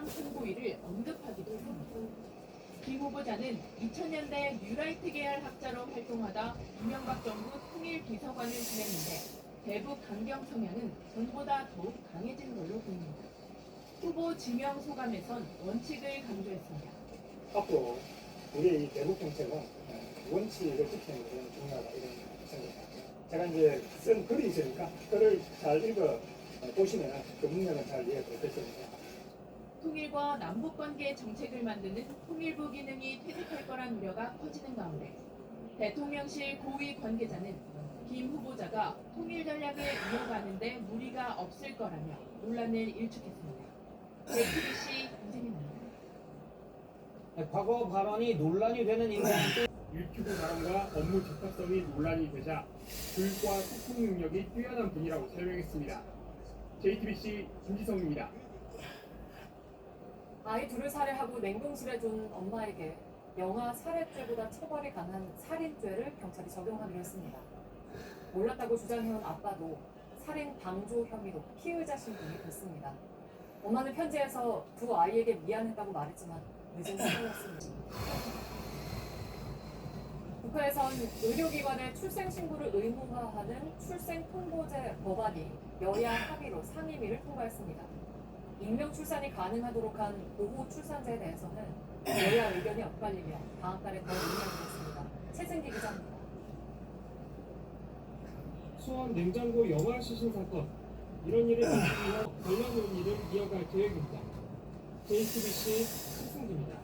지명 선고일을 언급하기도 합니다. 김 후보자는 2000년대 뉴라이트 계열 학자로 활동하다 이명박 정부 통일 비서관을 지냈는데 대북 강경 성향은 전보다 더욱 강해진 걸로 보입니다. 후보 지명 소감에선 원칙을 강조했습니다. 앞으로 우리의 이 대북 정책은 원칙을 지키는 게 중요하다 이런 생각입니다. 제가 이제 쓴 글이 있으니까 글을 잘 읽어 보시면 그 문맥은 잘 이해가 될 것입니다. 통일과 남북관계 정책을 만드는 통일부 기능이 퇴색할 거란 우려가 커지는 가운데 대통령실 고위 관계자는 김 후보자가 통일 전략을 이어가는데 무리가 없을 거라며 논란을 일축했습니다. JTBC 이재민입니다. 과거 발언이 논란이 되는 인간도 유튜브 발언과 업무 적합성이 논란이 되자 교육과 소통 능력이 뛰어난 분이라고 설명했습니다. JTBC 김지성입니다. 아이 둘을 살해하고 냉동실에 둔 엄마에게 영아 살해죄보다 처벌이 강한 살인죄를 경찰이 적용하기로 했습니다. 몰랐다고 주장해온 아빠도 살인 방조 혐의로 피의자 신분이 됐습니다. 엄마는 편지에서 두 아이에게 미안했다고 말했지만 늦은 시간이었습니다. 국회에선 의료기관의 출생신고를 의무화하는 출생통보제 법안이 여야 합의로 상임위를 통과했습니다. 익명 출산이 가능하도록 한 보호 출산제에 대해서는 여야 의견이 엇갈리며 다음 달에 더 논의하겠습니다. 최승기 기자입니다. 수원 냉장고 영화 시신 사건 이런 일을 막기 위해 관련 논의를 이어갈 계획입니다. JTBC 최승기입니다.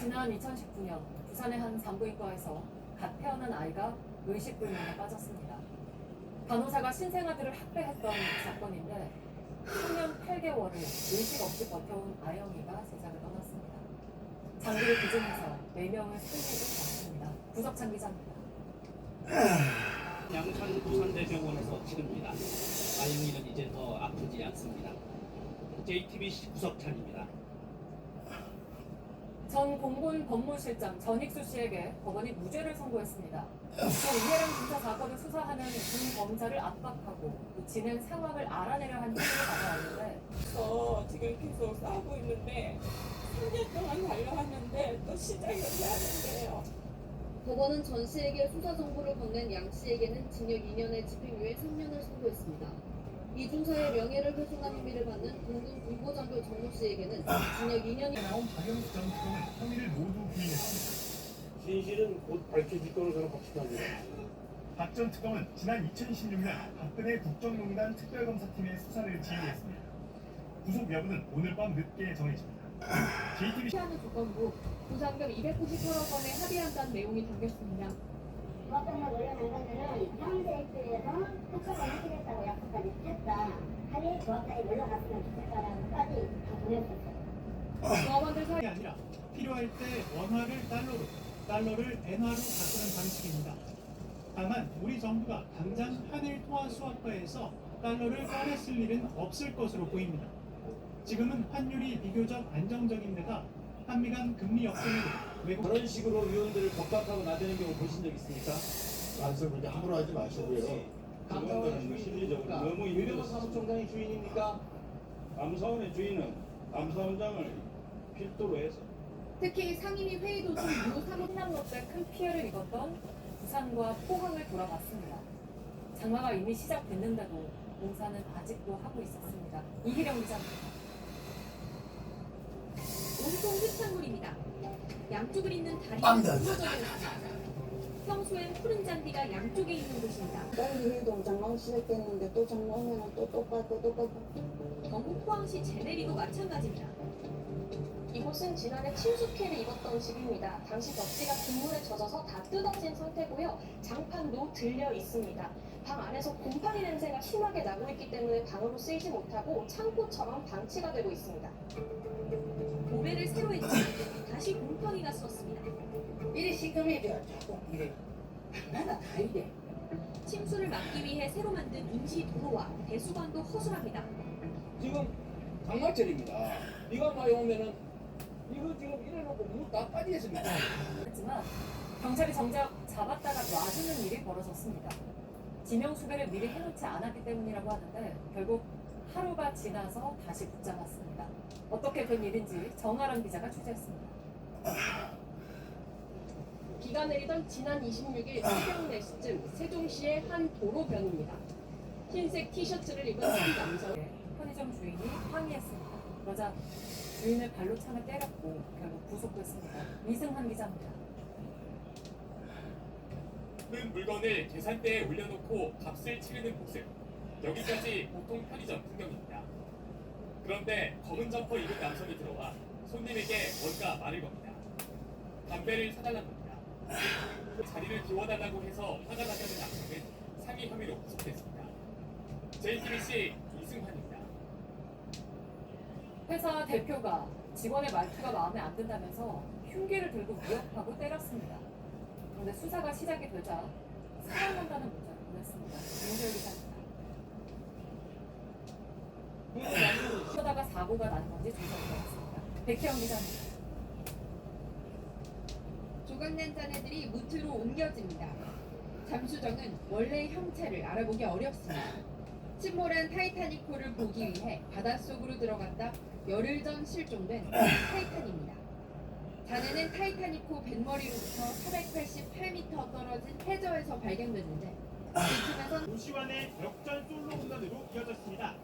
지난 2019년 부산의 한 산부인과에서 갓 태어난 아이가 의식불명에 빠졌습니다. 간호사가 신생아들을 학대했던 사건인데 3년 8개월을 의식 없이 버텨온 아영이가 세상을 떠났습니다. 장기를 기증해서 4명을 살리고 갔습니다. 구석찬 기자입니다. 양산 부산대병원에서 치릅니다. 아영이는 이제 더 아프지 않습니다. JTBC 구석찬입니다. 전 공군 법무실장 전익수 씨에게 법원이 무죄를 선고했습니다. 또 이해령 중사 사건을 수사하는 군 검사를 압박하고 또 진행 상황을 알아내려 한 혐의를 받아왔는데 지금 계속 싸우고 있는데 3년 동안 달려왔는데 또 시작을 해야 된대요. 법원은 전 씨에게 수사 정보를 건넨 양 씨에게는 징역 2년에 집행유예 3년을 선고했습니다. 이 중사의 명예를 훼손한 혐의를 받는 공군 군보장교 정모 씨에게는 징역 2년이 나온 박영수 전 특검은 혐의를 모두 부인했습니다. 진실은 곧 밝혀질 거로 저는 확신합니다. 박 전 특검은 지난 2016년 박근혜 국정농단 특별검사팀의 수사를 지휘했습니다. 구속 여부는 오늘 밤 늦게 정해집니다. JTBC 피하는 조건부 보상금 298억 원에 합의한다는 내용이 담겼습니다. 법정을 올려나가면은 형제회에서 특허를 해주겠다고 약속까지 했다. 하니 조합장이 올라갔으면 좋겠다라고까지 다 보냈었어요. 조합원들 사이 아니라 필요할 때 원화를 달러를 엔화로 바꾸는 방식입니다. 다만 우리 정부가 당장 한일 통화 수합과에서 달러를 꺼냈을 일은 없을 것으로 보입니다. 지금은 환율이 비교적 안정적인 데다 한미 간 금리 역전으로 외국 그런 식으로 위원들을 겁박하고 나대는 경우 보신 적 있습니까? 말씀 그렇게 함부로 하지 마시고요. 감사원의 주인입니까? 너무 유명한 사무총장이 주인입니까? 감사원의 주인은 감사원장을 필두로 해서 특히 상임위 회의 도중 유 사무 풍랑로 때 큰 피해를 입었던 부산과 포항을 돌아봤습니다. 장마가 이미 시작됐는데도 공사는 아직도 하고 있었습니다. 이기령 기자입니다. 온통 흙탕물입니다. 양쪽을 잇는 다리가 부러져 있습니다. 평소엔 푸른 잔디가 양쪽에 있는 곳입니다. 딸기도 장마 시작됐는데 또 장마 오면 또 똑같고 경북 포항시 제내리도 마찬가지입니다. 이곳은 지난해 침수피해를 입었던 집입니다. 당시 벽지가 빗물에 젖어서 다 뜯어진 상태고요. 장판도 들려 있습니다. 방 안에서 곰팡이 냄새가 심하게 나고 있기 때문에 방으로 쓰이지 못하고 창고처럼 방치가 되고 있습니다. 모래를 새로 했지 다시 곰팡이가 썼습니다. 이리 시커매져 자꾸 이래. 나나 다 이래. 침수를 막기 위해 새로 만든 임시 도로와 배수관도 허술합니다. 지금 장마철입니다. 비가 많이 오면은 이거 지금 이래놓고 물 다 빠지겠습니다. 했지만 경찰이 정작 잡았다가 놔주는 일이 벌어졌습니다. 지명 수배를 미리 해놓지 않았기 때문이라고 하는데 결국 하루가 지나서 다시 붙잡았습니다. 어떻게 된 일인지 정아람 기자가 취재했습니다. 비가 내리던 지난 26일 새벽 4시쯤 세종시의 한 도로변입니다. 흰색 티셔츠를 입은 한 남성. 편의점 주인이 항의했습니다. 그러자 주인을 발로 차며 때렸고 결국 구속됐습니다. 이승환 기자입니다. 은 물건을 계산대에 올려놓고 값을 치르는 모습. 여기까지 보통 편의점 풍경입니다. 그런데 검은 점퍼 입은 남성이 들어와 손님에게 뭔가 말을 겁니다. 담배를 사달라는 겁니다. 자리를 비워달라고 해서 화가 나자는 남성은 상해 혐의로 구속됐습니다. JTBC 이승환입니다. 회사 대표가 직원의 말투가 마음에 안 든다면서 흉기를 들고 위협하고 때렸습니다. 그런데 수사가 시작이 되자 사랑한다는 문자를 보냈습니다. 윤소열 기자입니다. 그러다가 사고가 난 건지 조사해보겠습니다. 백희영 기자입니다. 조각낸 잔해들이 무트로 옮겨집니다. 잠수정은 원래 형체를 알아보기 어렵습니다. 침몰한 타이타닉호를 보기 위해 바닷속으로 들어갔다 열흘 전 실종된 타이탄입니다. 잔해는 타이타닉호 뱃머리로부터 488m 떨어진 해저에서 발견됐는데 이쯤에선 노시환의 역전 솔로 홈런으로 이어졌습니다.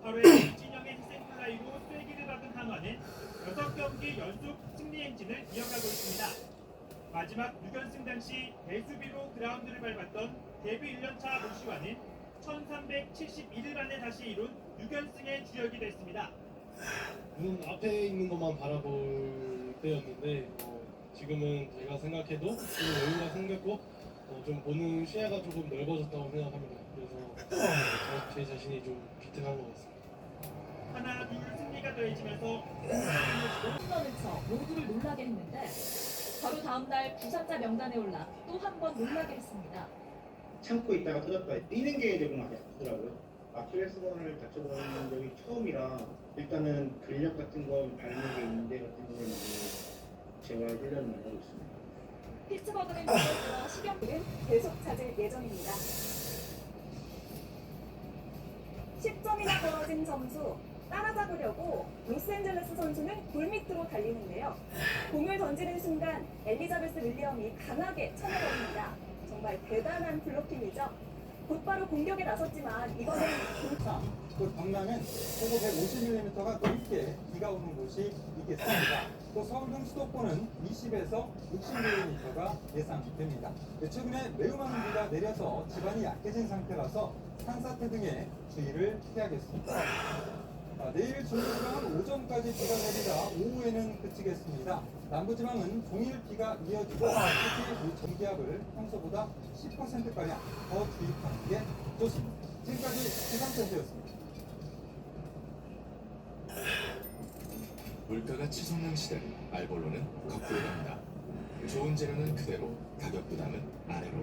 8회 이진영의 희생플라이로 쐐기를 박은 한화는 6경기 연속 승리 행진을 이어가고 있습니다. 마지막 6연승 당시 대수비로 그라운드를 밟았던 데뷔 1년차 노시환은 1371일 만에 다시 이룬 6연승의 주역이 됐습니다. 눈 앞에 있는 것만 바라볼 때였는데 지금은 제가 생각해도 좀 여유가 생겼고 좀 보는 시야가 조금 넓어졌다고 생각합니다. 그래서 제 자신이 좀 기특한 것 같습니다. 하나 둘 승리가 더해지면서 홈런을 쳐 모두를 놀라게 했는데 바로 다음날 부상자 명단에 올라 또 한 번 놀라게 했습니다. 참고 있다가 터졌다. 뛰는 게 조금 아프더라고요. 아킬레스건을 다쳐본 적이 처음이라 일단은 근력 같은 거 밟는 게 있는데 같은 거를 많이 재활 훈련을 하고 있습니다. 피츠버그는 이번 들어 시경기는 계속 찾을 예정입니다. 10점이나 벌어진 점수 따라잡으려고 로스앤젤레스 선수는 골 밑으로 달리는데요. 공을 던지는 순간 엘리자베스 윌리엄이 강하게 쳐내버립니다. 정말 대단한 블로킹이죠. 곧바로 공격에 나섰지만 이번엔 그 경남은 최고 150mm가 넘게 비가 오는 곳이 있겠습니다. 또 서울 등 수도권은 20에서 60mm가 예상됩니다. 최근에 매우 많은 비가 내려서 지반이 약해진 상태라서 산사태 등에 주의를 해야겠습니다. 내일 중부지방은 오전까지 비가 내리다 오후에는 그치겠습니다. 남부지방은 종일 비가 이어지고 특히 전기압을 평소보다 10%가량 더 주입하는 게 좋습니다. 지금까지 기상센터였습니다. 물가가 치솟는 시대를 알볼로는 거꾸로 갑니다. 좋은 재료는 그대로, 가격 부담은 아래로.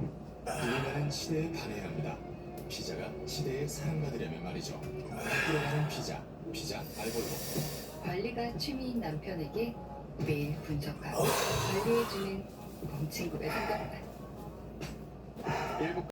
유행하는 시대에 반해야 합니다. 피자가 시대에 사랑받으려면 말이죠. 거꾸로 가는 피자 알볼로. 관리가 취미인 남편에게 매일 분석하고 관리해주는 친구가 생겼다.